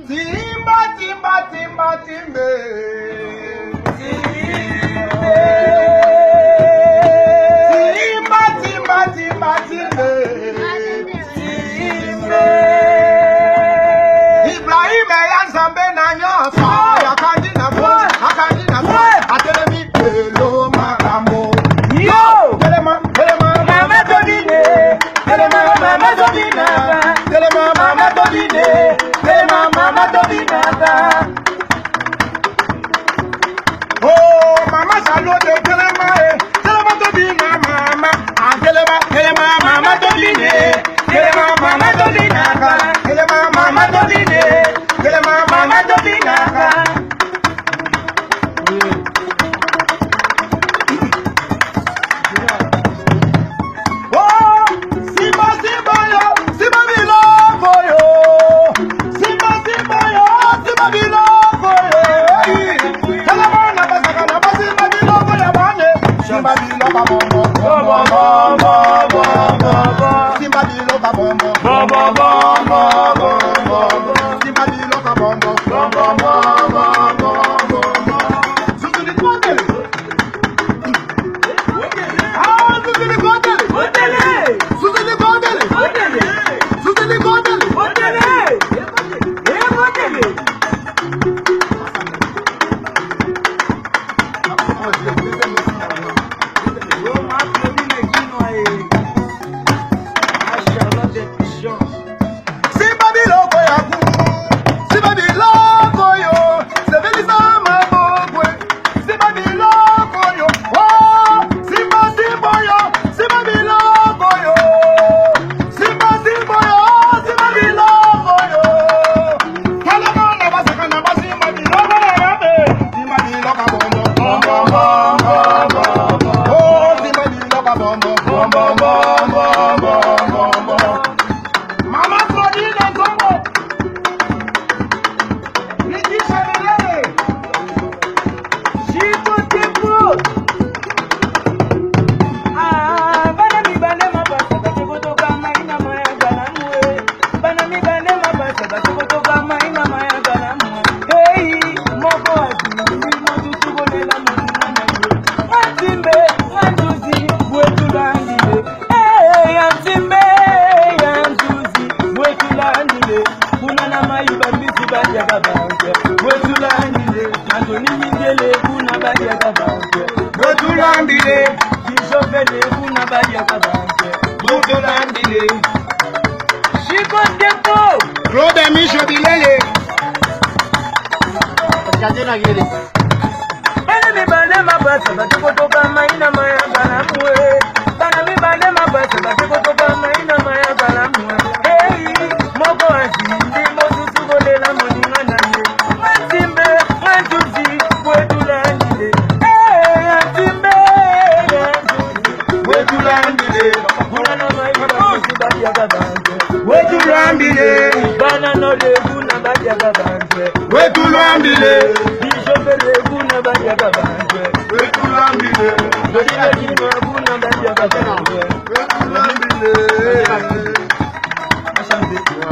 Timba, timba, timba, timbe. Timba, timba, timba, timbe. Ibrahim Eyansambe na nyofa. Akandina bo, akandina bo. Atelemi pelo maramo. Yo, telema, telema, mama todine. Telema, mama todina. Telema, mama todine. Telema, mama todina. Oh, mama salute telema, telema todina mama. Telema, telema, mama todine. Telema, mama todina. Telema, mama todine. Telema, mama todina.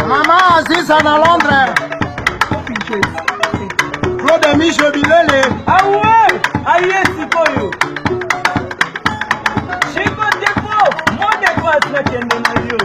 Maman assise dans Londres. Claude Michel Bilele. Ah ouais, aïe sikoyo. Chiko depo, mon dépasse na kende na yo.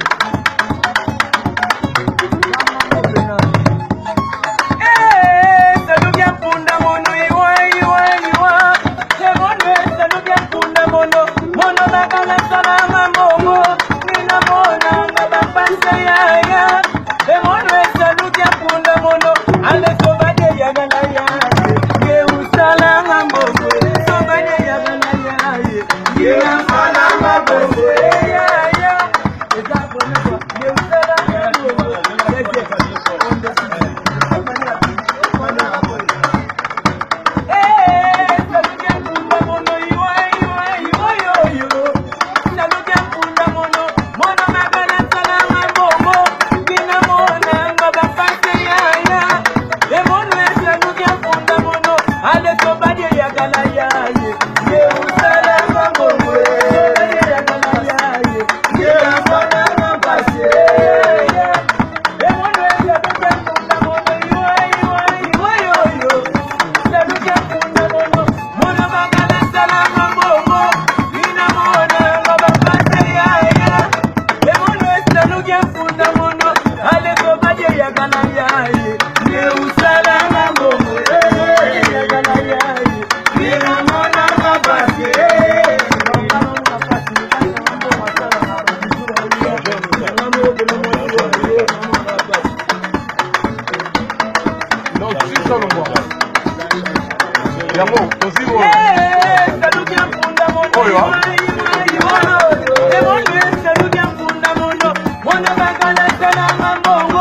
Mwana bagala sana mambo